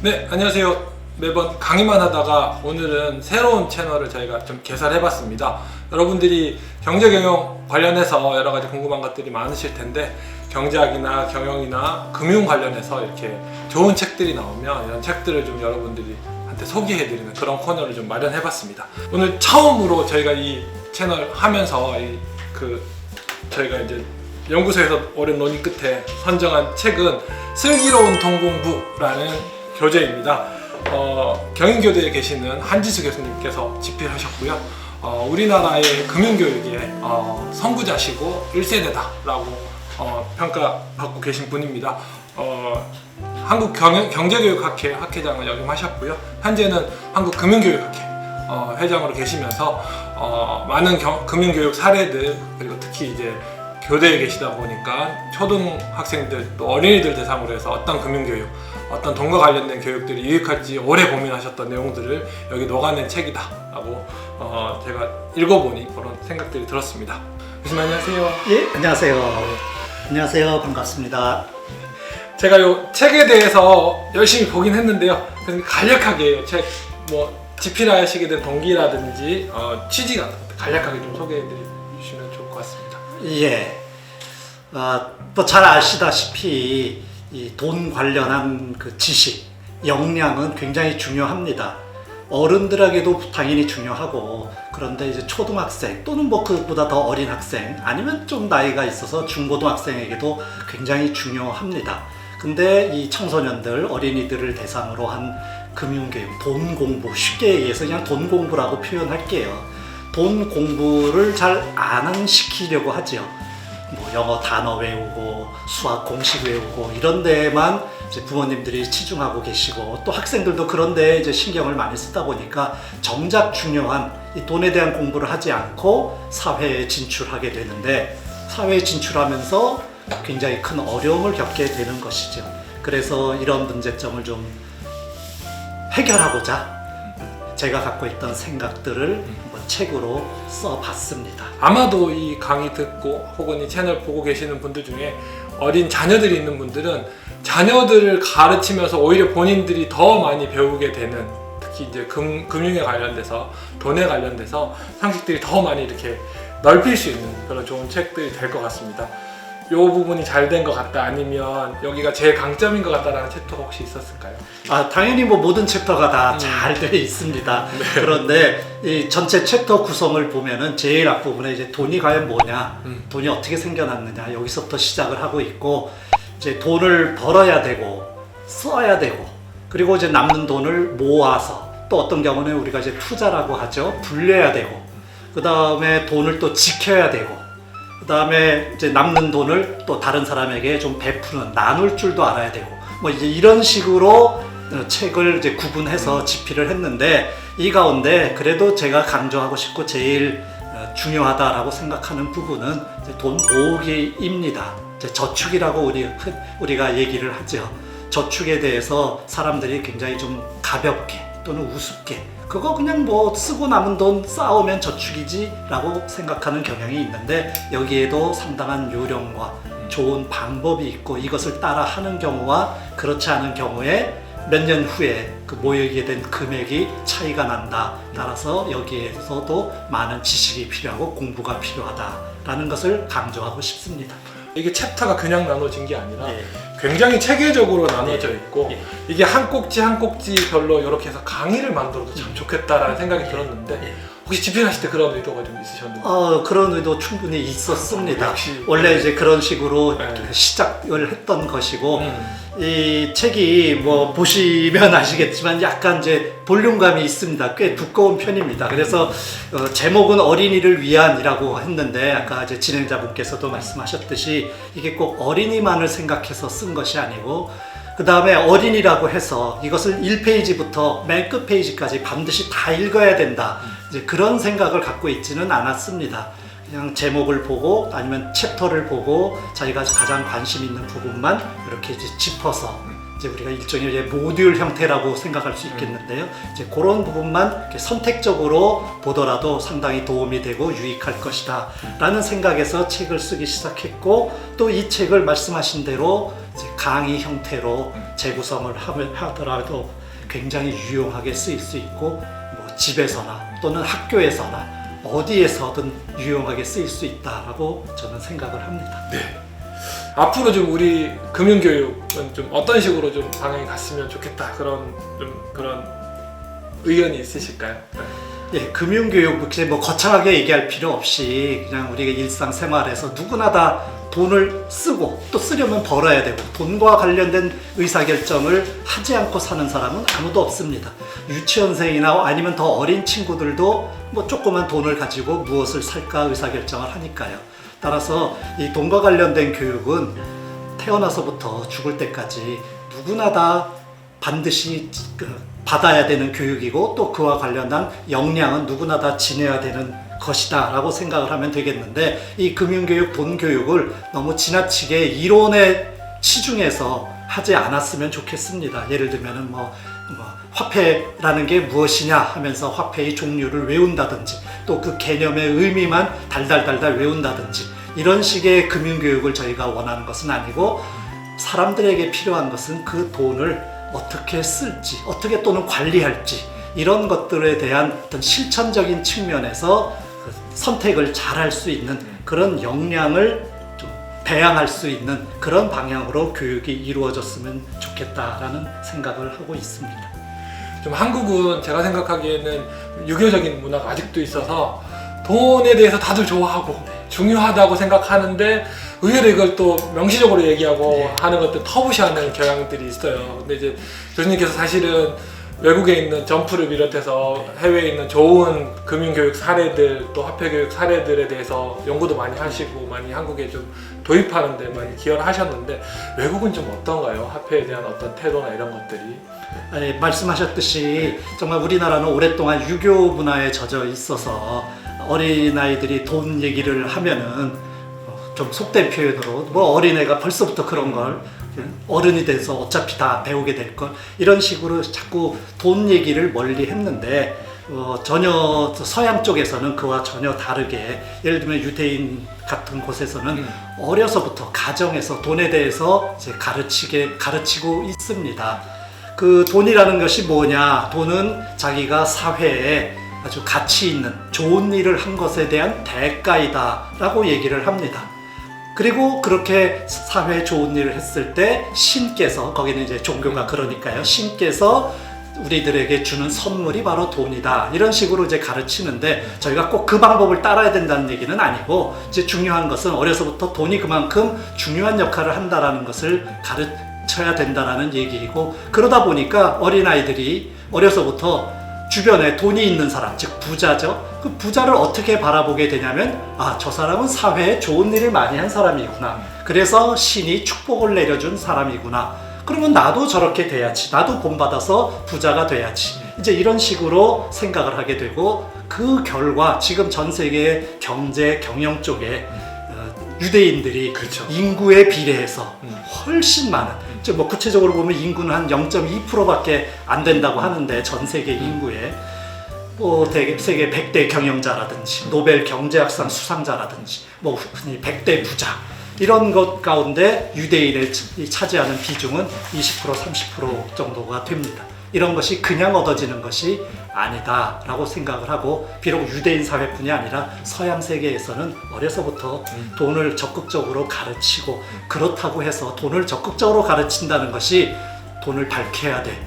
네, 안녕하세요. 매번 강의만 하다가 오늘은 새로운 채널을 저희가 좀 개설해봤습니다. 여러분들이 경제 경영 관련해서 여러 가지 궁금한 것들이 많으실 텐데 경제학이나 경영이나 금융 관련해서 이렇게 좋은 책들이 나오면 이런 책들을 좀 여러분들이 한테 소개해드리는 그런 코너를 좀 마련해봤습니다. 오늘 처음으로 저희가 이 채널 하면서 저희가 이제 연구소에서 오랜 논의 끝에 선정한 책은 슬기로운 돈공부라는 교재입니다. 경영교대에 계시는 한지수 교수님께서 집필하셨고요. 우리나라의 금융교육의 선구자시고 1세대다라고 평가받고 계신 분입니다. 한국경제교육학회 학회장을 역임하셨고요. 현재는 한국금융교육학회 회장으로 계시면서 많은 금융교육 사례들, 그리고 특히 이제 교대에 계시다 보니까 초등학생들 또 어린이들 대상으로 해서 어떤 금융교육, 어떤 돈과 관련된 교육들이 유익할지 오래 고민하셨던 내용들을 여기 녹아낸 책이다 라고 제가 읽어보니 그런 생각들이 들었습니다. 교수님 안녕하세요. 예, 안녕하세요. 안녕하세요. 반갑습니다. 제가 이 책에 대해서 열심히 보긴 했는데요. 간략하게 책 집필하시게 된 동기라든지 취지 같은 것 간략하게 좀 소개해 주시면 좋을 것 같습니다. 예, 또 잘 아시다시피 이 돈 관련한 그 지식, 역량은 굉장히 중요합니다. 어른들에게도 당연히 중요하고, 그런데 이제 초등학생 또는 그보다 더 어린 학생, 아니면 좀 나이가 있어서 중고등학생에게도 굉장히 중요합니다. 근데 이 청소년들, 어린이들을 대상으로 한 금융교육, 돈 공부, 쉽게 얘기해서 그냥 돈 공부라고 표현할게요. 돈 공부를 잘 안 시키려고 하죠. 영어 단어 외우고 수학 공식 외우고 이런 데에만 이제 부모님들이 치중하고 계시고, 또 학생들도 그런 데 이제 신경을 많이 쓰다 보니까 정작 중요한 이 돈에 대한 공부를 하지 않고 사회에 진출하게 되는데, 사회에 진출하면서 굉장히 큰 어려움을 겪게 되는 것이죠. 그래서 이런 문제점을 좀 해결하고자 제가 갖고 있던 생각들을 책으로 써봤습니다. 아마도 이 강의 듣고 혹은 이 채널 보고 계시는 분들 중에 어린 자녀들이 있는 분들은 자녀들을 가르치면서 오히려 본인들이 더 많이 배우게 되는, 특히 이제 금융에 관련돼서 돈에 관련돼서 상식들이 더 많이 이렇게 넓힐 수 있는 그런 좋은 책들이 될 것 같습니다. 이 부분이 잘 된 것 같다, 아니면 여기가 제일 강점인 것 같다라는 챕터가 혹시 있었을까요? 당연히 모든 챕터가 다 잘 되어 있습니다. 네. 그런데 이 전체 챕터 구성을 보면은 제일 앞부분에 이제 돈이 과연 뭐냐, 돈이 어떻게 생겨났느냐, 여기서부터 시작을 하고 있고, 이제 돈을 벌어야 되고 써야 되고, 그리고 이제 남는 돈을 모아서, 또 어떤 경우는 우리가 이제 투자라고 하죠. 불려야 되고, 그 다음에 돈을 또 지켜야 되고, 그 다음에 이제 남는 돈을 또 다른 사람에게 좀 베푸는, 나눌 줄도 알아야 되고, 이제 이런 식으로 책을 이제 구분해서 집필을 했는데, 이 가운데 그래도 제가 강조하고 싶고 제일 중요하다라고 생각하는 부분은 이제 돈 모으기입니다. 이제 저축이라고 우리가 얘기를 하죠. 저축에 대해서 사람들이 굉장히 좀 가볍게 또는 우습게, 그거 그냥 쓰고 남은 돈 쌓으면 저축이지 라고 생각하는 경향이 있는데, 여기에도 상당한 요령과 좋은 방법이 있고, 이것을 따라 하는 경우와 그렇지 않은 경우에 몇 년 후에 그 모이게 된 금액이 차이가 난다. 따라서 여기에서도 많은 지식이 필요하고 공부가 필요하다라는 것을 강조하고 싶습니다. 이게 챕터가 그냥 나눠진 게 아니라 굉장히 체계적으로 나눠져 있고, 이게 한 꼭지 한 꼭지별로 이렇게 해서 강의를 만들어도 참 좋겠다라는 생각이 들었는데, 혹시 집필하실 때 그런 의도가 좀 있으셨는지? 그런 의도 충분히 있었습니다. 역시. 원래 이제 그런 식으로 시작을 했던 것이고, 이 책이 보시면 아시겠지만 약간 이제 볼륨감이 있습니다. 꽤 두꺼운 편입니다. 그래서 제목은 어린이를 위한이라고 했는데, 아까 이제 진행자분께서도 말씀하셨듯이 이게 꼭 어린이만을 생각해서 쓴 것이 아니고, 그 다음에 어린이라고 해서 이것을 1페이지부터 맨 끝 페이지까지 반드시 다 읽어야 된다, 이제 그런 생각을 갖고 있지는 않았습니다. 그냥 제목을 보고 아니면 챕터를 보고 자기가 가장 관심 있는 부분만 이렇게 이제 짚어서 이제 우리가 일종의 이제 모듈 형태라고 생각할 수 있겠는데요. 이제 그런 부분만 이렇게 선택적으로 보더라도 상당히 도움이 되고 유익할 것이다 라는 생각에서 책을 쓰기 시작했고, 또 이 책을 말씀하신 대로 이제 강의 형태로 재구성을 하더라도 굉장히 유용하게 쓰일 수 있고, 뭐 집에서나 또는 학교에서나 어디에서든 유용하게 쓰일 수 있다라고 저는 생각을 합니다. 네. 앞으로 좀 우리 금융교육은 좀 어떤 식으로 좀 방향이 갔으면 좋겠다, 그런 의견이 있으실까요? 네. 예, 금융교육 뭐 거창하게 얘기할 필요 없이 그냥 우리가 일상생활에서 누구나 다 돈을 쓰고 또 쓰려면 벌어야 되고, 돈과 관련된 의사결정을 하지 않고 사는 사람은 아무도 없습니다. 유치원생이나 아니면 더 어린 친구들도 뭐 조그만 돈을 가지고 무엇을 살까 의사결정을 하니까요. 따라서 이 돈과 관련된 교육은 태어나서부터 죽을 때까지 누구나 다 반드시 받아야 되는 교육이고, 또 그와 관련한 역량은 누구나 다 지녀야 되는 것이다 라고 생각을 하면 되겠는데, 이 금융교육, 돈교육을 너무 지나치게 이론에 치중해서 하지 않았으면 좋겠습니다. 예를 들면 화폐라는 게 무엇이냐 하면서 화폐의 종류를 외운다든지, 또 그 개념의 의미만 달달달달 외운다든지, 이런 식의 금융교육을 저희가 원하는 것은 아니고, 사람들에게 필요한 것은 그 돈을 어떻게 쓸지, 어떻게 또는 관리할지, 이런 것들에 대한 어떤 실천적인 측면에서 선택을 잘 할 수 있는 그런 역량을 좀 배양할 수 있는 그런 방향으로 교육이 이루어졌으면 좋겠다라는 생각을 하고 있습니다. 좀 한국은 제가 생각하기에는 유교적인 문화가 아직도 있어서 돈에 대해서 다들 좋아하고 중요하다고 생각하는데, 의외로 이걸 또 명시적으로 얘기하고 하는 것들 터부시하는 경향들이 있어요. 근데 이제 교수님께서 사실은 외국에 있는 점프를 비롯해서 해외에 있는 좋은 금융교육 사례들, 또 화폐교육 사례들에 대해서 연구도 많이 하시고 많이 한국에 좀 도입하는 데 많이 기여를 하셨는데, 외국은 좀 어떤가요? 화폐에 대한 어떤 태도나 이런 것들이? 아니, 말씀하셨듯이 정말 우리나라는 오랫동안 유교 문화에 젖어 있어서 어린아이들이 돈 얘기를 하면은 좀 속된 표현으로 뭐 어린애가 벌써부터 그런 걸 어른이 돼서 어차피 다 배우게 될 걸, 이런 식으로 자꾸 돈 얘기를 멀리 했는데, 전혀 서양 쪽에서는 그와 전혀 다르게, 예를 들면 유대인 같은 곳에서는 어려서부터 가정에서 돈에 대해서 이제 가르치고 있습니다. 그 돈이라는 것이 뭐냐? 돈은 자기가 사회에 아주 가치 있는 좋은 일을 한 것에 대한 대가이다 라고 얘기를 합니다. 그리고 그렇게 사회에 좋은 일을 했을 때 신께서, 거기는 이제 종교가 그러니까요, 신께서 우리들에게 주는 선물이 바로 돈이다, 이런 식으로 이제 가르치는데, 저희가 꼭 그 방법을 따라야 된다는 얘기는 아니고, 이제 중요한 것은 어려서부터 돈이 그만큼 중요한 역할을 한다라는 것을 가르쳐야 된다라는 얘기이고, 그러다 보니까 어린아이들이 어려서부터 주변에 돈이 있는 사람, 즉 부자죠. 그 부자를 어떻게 바라보게 되냐면, 저 사람은 사회에 좋은 일을 많이 한 사람이구나, 그래서 신이 축복을 내려준 사람이구나, 그러면 나도 저렇게 돼야지, 나도 본받아서 부자가 돼야지, 이제 이런 식으로 생각을 하게 되고, 그 결과 지금 전 세계의 경제, 경영 쪽에 유대인들이 그렇죠. 인구에 비례해서 훨씬 많은, 뭐 구체적으로 보면 인구는 한 0.2%밖에 안 된다고 하는데, 전 세계 인구에 뭐 세계 100대 경영자라든지 노벨 경제학상 수상자라든지 뭐 흔히 100대 부자, 이런 것 가운데 유대인이 차지하는 비중은 20% 30% 정도가 됩니다. 이런 것이 그냥 얻어지는 것이 아니다 라고 생각을 하고, 비록 유대인 사회뿐이 아니라 서양 세계에서는 어려서부터 돈을 적극적으로 가르치고, 그렇다고 해서 돈을 적극적으로 가르친다는 것이 돈을 밝혀야 돼,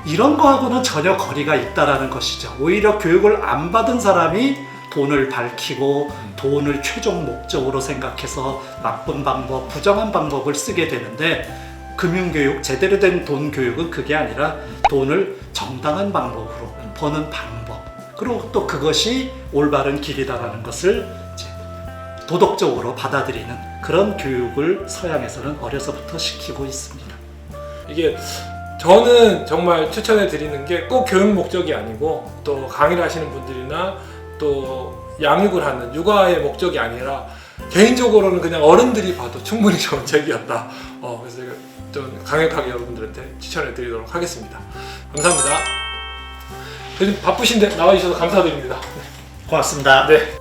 이런 거하고는 전혀 거리가 있다라는 것이죠. 오히려 교육을 안 받은 사람이 돈을 밝히고 돈을 최종 목적으로 생각해서 나쁜 방법, 부정한 방법을 쓰게 되는데, 금융교육, 제대로 된 돈 교육은 그게 아니라 돈을 정당한 방법으로 버는 방법, 그리고 또 그것이 올바른 길이다라는 것을 이제 도덕적으로 받아들이는 그런 교육을 서양에서는 어려서부터 시키고 있습니다. 이게 저는 정말 추천해 드리는 게, 꼭 교육 목적이 아니고 또 강의를 하시는 분들이나 또 양육을 하는 육아의 목적이 아니라, 개인적으로는 그냥 어른들이 봐도 충분히 좋은 책이었다. 그래서 좀 강력하게 여러분들한테 추천해 드리도록 하겠습니다. 감사합니다. 요즘 바쁘신데 나와주셔서 감사드립니다. 고맙습니다. 네.